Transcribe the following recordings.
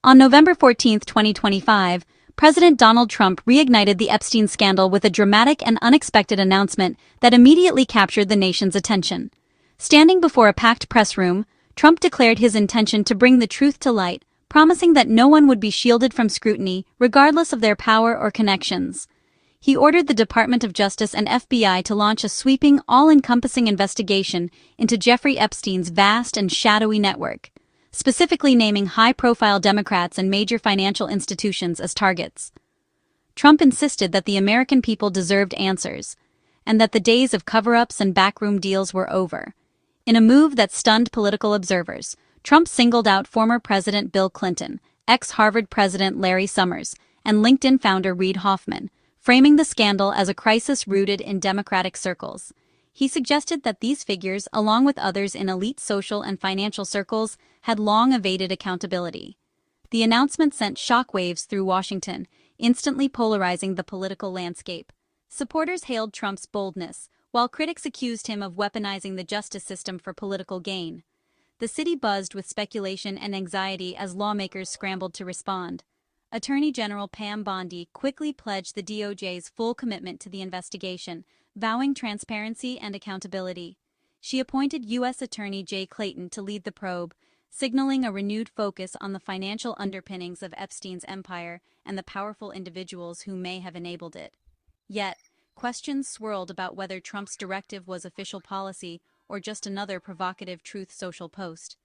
On November 14, 2025, President Donald Trump reignited the Epstein scandal with a dramatic and unexpected announcement that immediately captured the nation's attention. Standing before a packed press room, Trump declared his intention to bring the truth to light, promising that no one would be shielded from scrutiny, regardless of their power or connections. He ordered the Department of Justice and FBI to launch a sweeping, all-encompassing investigation into Jeffrey Epstein's vast and shadowy network, specifically naming high-profile Democrats and major financial institutions as targets. Trump insisted that the American people deserved answers, and that the days of cover-ups and backroom deals were over. In a move that stunned political observers, Trump singled out former President Bill Clinton, ex-Harvard President Larry Summers, and LinkedIn founder Reid Hoffman, framing the scandal as a crisis rooted in Democratic circles. He suggested that these figures, along with others in elite social and financial circles, had long evaded accountability. The announcement sent shockwaves through Washington, instantly polarizing the political landscape. Supporters hailed Trump's boldness, while critics accused him of weaponizing the justice system for political gain. The city buzzed with speculation and anxiety as lawmakers scrambled to respond. Attorney General Pam Bondi quickly pledged the DOJ's full commitment to the investigation, vowing transparency and accountability. She appointed U.S. Attorney Jay Clayton to lead the probe, signaling a renewed focus on the financial underpinnings of Epstein's empire and the powerful individuals who may have enabled it. Yet, questions swirled about whether Trump's directive was official policy or just another provocative Truth Social post.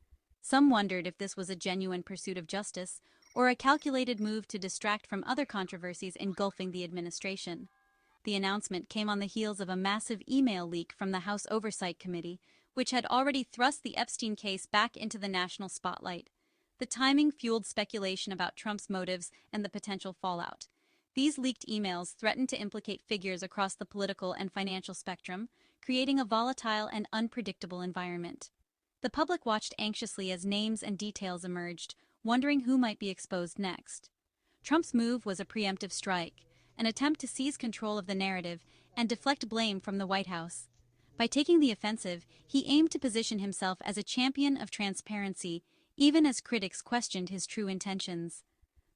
Some wondered if this was a genuine pursuit of justice or a calculated move to distract from other controversies engulfing the administration. The announcement came on the heels of a massive email leak from the House Oversight Committee, which had already thrust the Epstein case back into the national spotlight. The timing fueled speculation about Trump's motives and the potential fallout. These leaked emails threatened to implicate figures across the political and financial spectrum, creating a volatile and unpredictable environment. The public watched anxiously as names and details emerged, wondering who might be exposed next. Trump's move was a preemptive strike, an attempt to seize control of the narrative and deflect blame from the White House. By taking the offensive, he aimed to position himself as a champion of transparency, even as critics questioned his true intentions.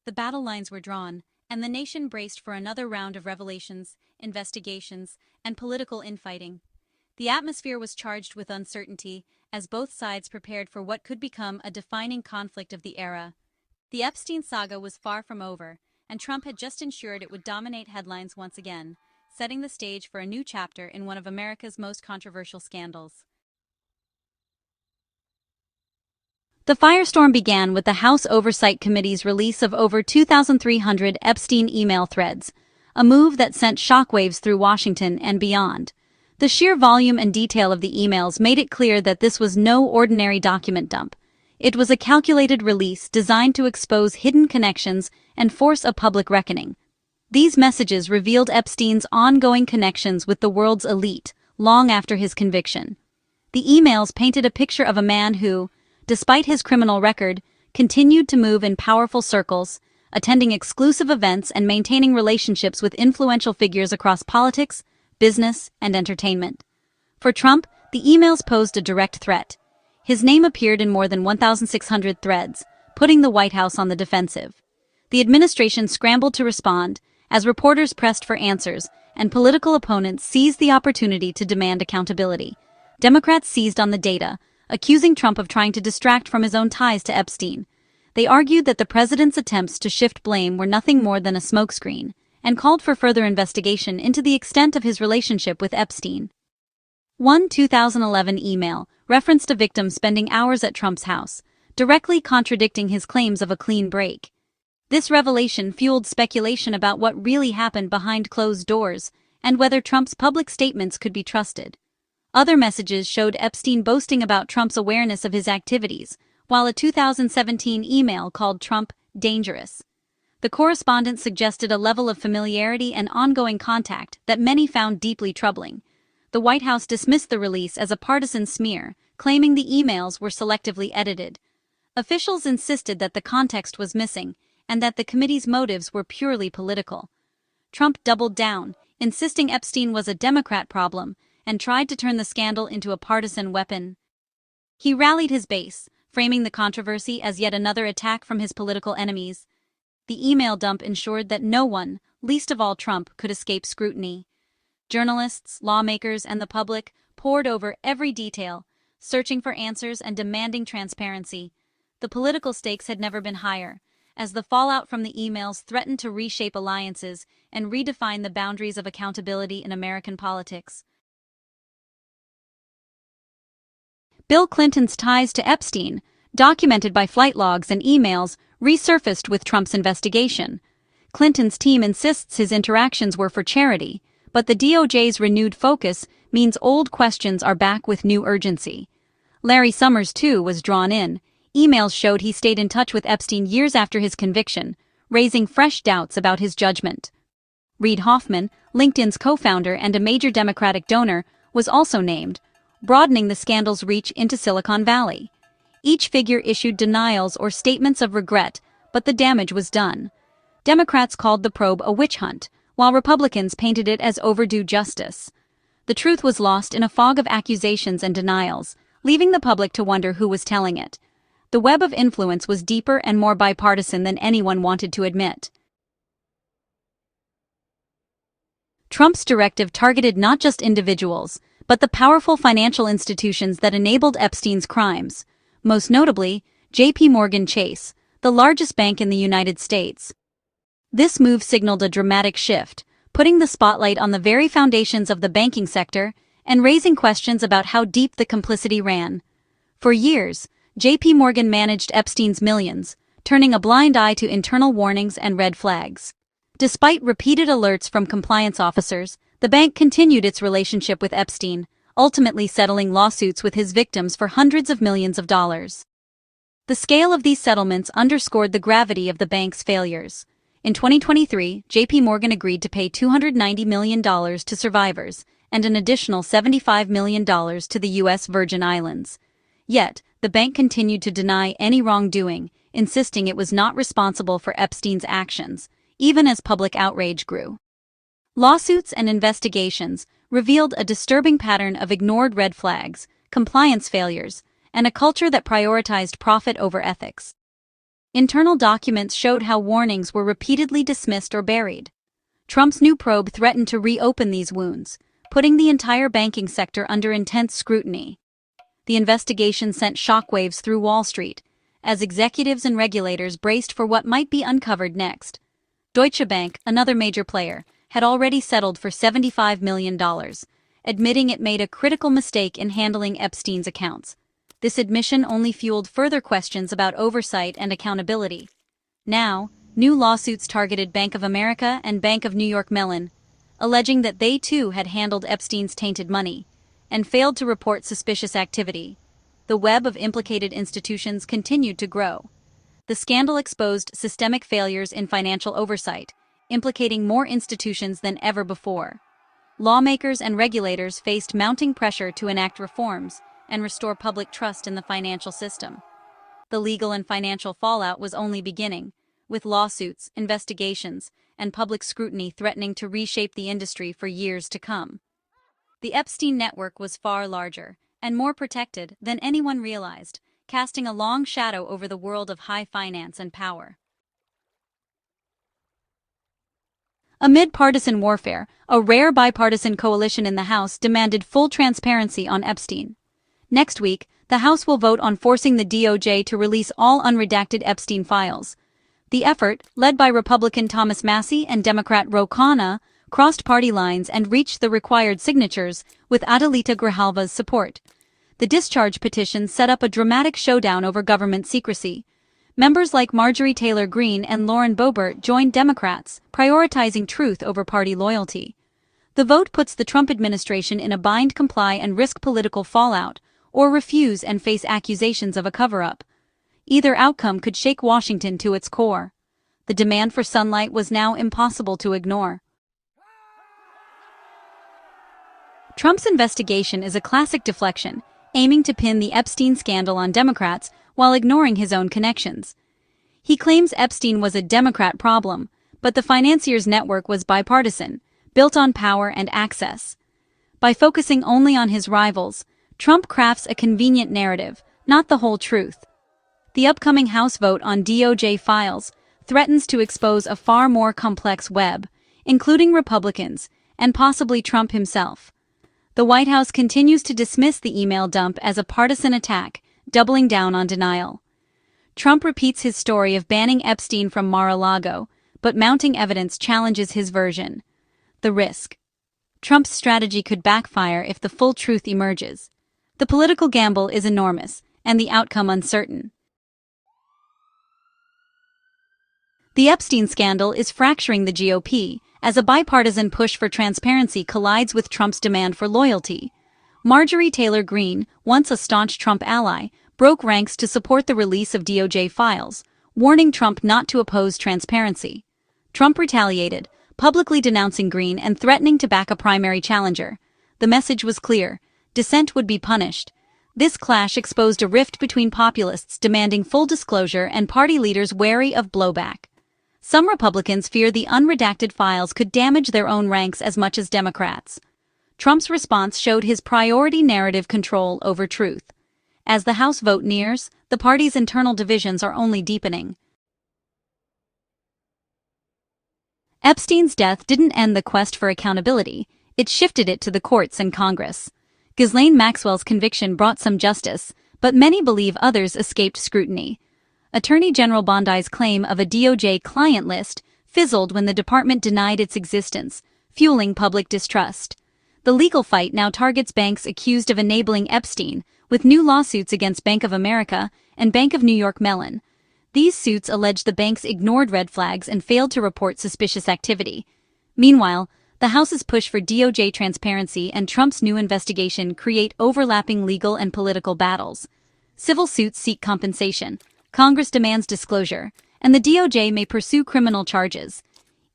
The battle lines were drawn, and the nation braced for another round of revelations, investigations, and political infighting. The atmosphere was charged with uncertainty, as both sides prepared for what could become a defining conflict of the era. The Epstein saga was far from over, and Trump had just ensured it would dominate headlines once again, setting the stage for a new chapter in one of America's most controversial scandals. The firestorm began with the House Oversight Committee's release of over 2,300 Epstein email threads, a move that sent shockwaves through Washington and beyond. The sheer volume and detail of the emails made it clear that this was no ordinary document dump. It was a calculated release designed to expose hidden connections and force a public reckoning. These messages revealed Epstein's ongoing connections with the world's elite long after his conviction. The emails painted a picture of a man who, despite his criminal record, continued to move in powerful circles, attending exclusive events and maintaining relationships with influential figures across politics, business, and entertainment. For Trump, the emails posed a direct threat. His name appeared in more than 1,600 threads, putting the White House on the defensive. The administration scrambled to respond, as reporters pressed for answers, and political opponents seized the opportunity to demand accountability. Democrats seized on the data, accusing Trump of trying to distract from his own ties to Epstein. They argued that the president's attempts to shift blame were nothing more than a smokescreen, and called for further investigation into the extent of his relationship with Epstein. One 2011 email referenced a victim spending hours at Trump's house, directly contradicting his claims of a clean break. This revelation fueled speculation about what really happened behind closed doors and whether Trump's public statements could be trusted. Other messages showed Epstein boasting about Trump's awareness of his activities, while a 2017 email called Trump dangerous. The correspondence suggested a level of familiarity and ongoing contact that many found deeply troubling. The White House dismissed the release as a partisan smear, claiming the emails were selectively edited. Officials insisted that the context was missing and that the committee's motives were purely political. Trump doubled down, insisting Epstein was a Democrat problem, and tried to turn the scandal into a partisan weapon. He rallied his base, framing the controversy as yet another attack from his political enemies. The email dump ensured that no one, least of all Trump, could escape scrutiny. Journalists, lawmakers, and the public poured over every detail, searching for answers and demanding transparency. The political stakes had never been higher, as the fallout from the emails threatened to reshape alliances and redefine the boundaries of accountability in American politics. Bill Clinton's ties to Epstein, documented by flight logs and emails, resurfaced with Trump's investigation. Clinton's team insists his interactions were for charity, but the DOJ's renewed focus means old questions are back with new urgency. Larry Summers, too, was drawn in. Emails showed he stayed in touch with Epstein years after his conviction, raising fresh doubts about his judgment. Reid Hoffman, LinkedIn's co-founder and a major Democratic donor, was also named, broadening the scandal's reach into Silicon Valley. Each figure issued denials or statements of regret, but the damage was done. Democrats called the probe a witch hunt, while Republicans painted it as overdue justice. The truth was lost in a fog of accusations and denials, leaving the public to wonder who was telling it. The web of influence was deeper and more bipartisan than anyone wanted to admit. Trump's directive targeted not just individuals, but the powerful financial institutions that enabled Epstein's crimes, most notably J.P. Morgan Chase, the largest bank in the United States. This move signaled a dramatic shift, putting the spotlight on the very foundations of the banking sector and raising questions about how deep the complicity ran. For years, J.P. Morgan managed Epstein's millions, turning a blind eye to internal warnings and red flags. Despite repeated alerts from compliance officers, the bank continued its relationship with Epstein, ultimately settling lawsuits with his victims for hundreds of millions of dollars. The scale of these settlements underscored the gravity of the bank's failures. In 2023, J.P. Morgan agreed to pay $290 million to survivors and an additional $75 million to the U.S. Virgin Islands. Yet, the bank continued to deny any wrongdoing, insisting it was not responsible for Epstein's actions, even as public outrage grew. Lawsuits and investigations revealed a disturbing pattern of ignored red flags, compliance failures, and a culture that prioritized profit over ethics. Internal documents showed how warnings were repeatedly dismissed or buried. Trump's new probe threatened to reopen these wounds, putting the entire banking sector under intense scrutiny. The investigation sent shockwaves through Wall Street, as executives and regulators braced for what might be uncovered next. Deutsche Bank, another major player, had already settled for $75 million, admitting it made a critical mistake in handling Epstein's accounts. This admission only fueled further questions about oversight and accountability. Now, new lawsuits targeted Bank of America and Bank of New York Mellon, alleging that they too had handled Epstein's tainted money and failed to report suspicious activity. The web of implicated institutions continued to grow. The scandal exposed systemic failures in financial oversight, implicating more institutions than ever before. Lawmakers and regulators faced mounting pressure to enact reforms and restore public trust in the financial system. The legal and financial fallout was only beginning, with lawsuits, investigations, and public scrutiny threatening to reshape the industry for years to come. The Epstein network was far larger and more protected than anyone realized, casting a long shadow over the world of high finance and power. Amid partisan warfare, a rare bipartisan coalition in the House demanded full transparency on Epstein. Next week, the House will vote on forcing the DOJ to release all unredacted Epstein files. The effort, led by Republican Thomas Massie and Democrat Ro Khanna, crossed party lines and reached the required signatures, with Adelita Grijalva's support. The discharge petition set up a dramatic showdown over government secrecy. Members like Marjorie Taylor Greene and Lauren Boebert joined Democrats, prioritizing truth over party loyalty. The vote puts the Trump administration in a bind: comply and risk political fallout, or refuse and face accusations of a cover-up. Either outcome could shake Washington to its core. The demand for sunlight was now impossible to ignore. Trump's investigation is a classic deflection, aiming to pin the Epstein scandal on Democrats while ignoring his own connections. He claims Epstein was a Democrat problem, but the financier's network was bipartisan, built on power and access. By focusing only on his rivals, Trump crafts a convenient narrative, not the whole truth. The upcoming House vote on DOJ files threatens to expose a far more complex web, including Republicans and possibly Trump himself. The White House continues to dismiss the email dump as a partisan attack, doubling down on denial. Trump repeats his story of banning Epstein from Mar-a-Lago, but mounting evidence challenges his version. The risk. Trump's strategy could backfire if the full truth emerges. The political gamble is enormous, and the outcome uncertain. The Epstein scandal is fracturing the GOP, as a bipartisan push for transparency collides with Trump's demand for loyalty. Marjorie Taylor Greene, once a staunch Trump ally, broke ranks to support the release of DOJ files, warning Trump not to oppose transparency. Trump retaliated, publicly denouncing Greene and threatening to back a primary challenger. The message was clear: dissent would be punished. This clash exposed a rift between populists demanding full disclosure and party leaders wary of blowback. Some Republicans fear the unredacted files could damage their own ranks as much as Democrats. Trump's response showed his priority narrative control over truth. As the House vote nears, the party's internal divisions are only deepening. Epstein's death didn't end the quest for accountability, it shifted it to the courts and Congress. Ghislaine Maxwell's conviction brought some justice, but many believe others escaped scrutiny. Attorney General Bondi's claim of a DOJ client list fizzled when the department denied its existence, fueling public distrust. The legal fight now targets banks accused of enabling Epstein, with new lawsuits against Bank of America and Bank of New York Mellon. These suits allege the banks ignored red flags and failed to report suspicious activity. Meanwhile, the House's push for DOJ transparency and Trump's new investigation create overlapping legal and political battles. Civil suits seek compensation, Congress demands disclosure, and the DOJ may pursue criminal charges.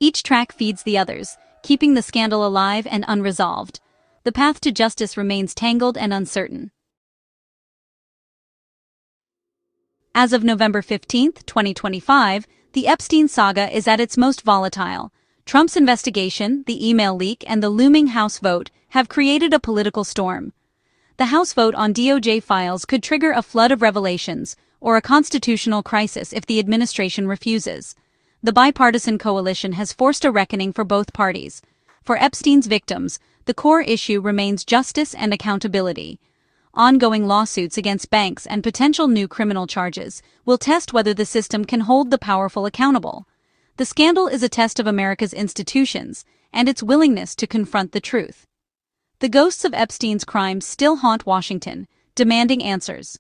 Each track feeds the others, keeping the scandal alive and unresolved. The path to justice remains tangled and uncertain. As of November 15, 2025, the Epstein saga is at its most volatile. Trump's investigation, the email leak, and the looming House vote have created a political storm. The House vote on DOJ files could trigger a flood of revelations or a constitutional crisis if the administration refuses. The bipartisan coalition has forced a reckoning for both parties. For Epstein's victims, the core issue remains justice and accountability. Ongoing lawsuits against banks and potential new criminal charges will test whether the system can hold the powerful accountable. The scandal is a test of America's institutions and its willingness to confront the truth. The ghosts of Epstein's crimes still haunt Washington, demanding answers.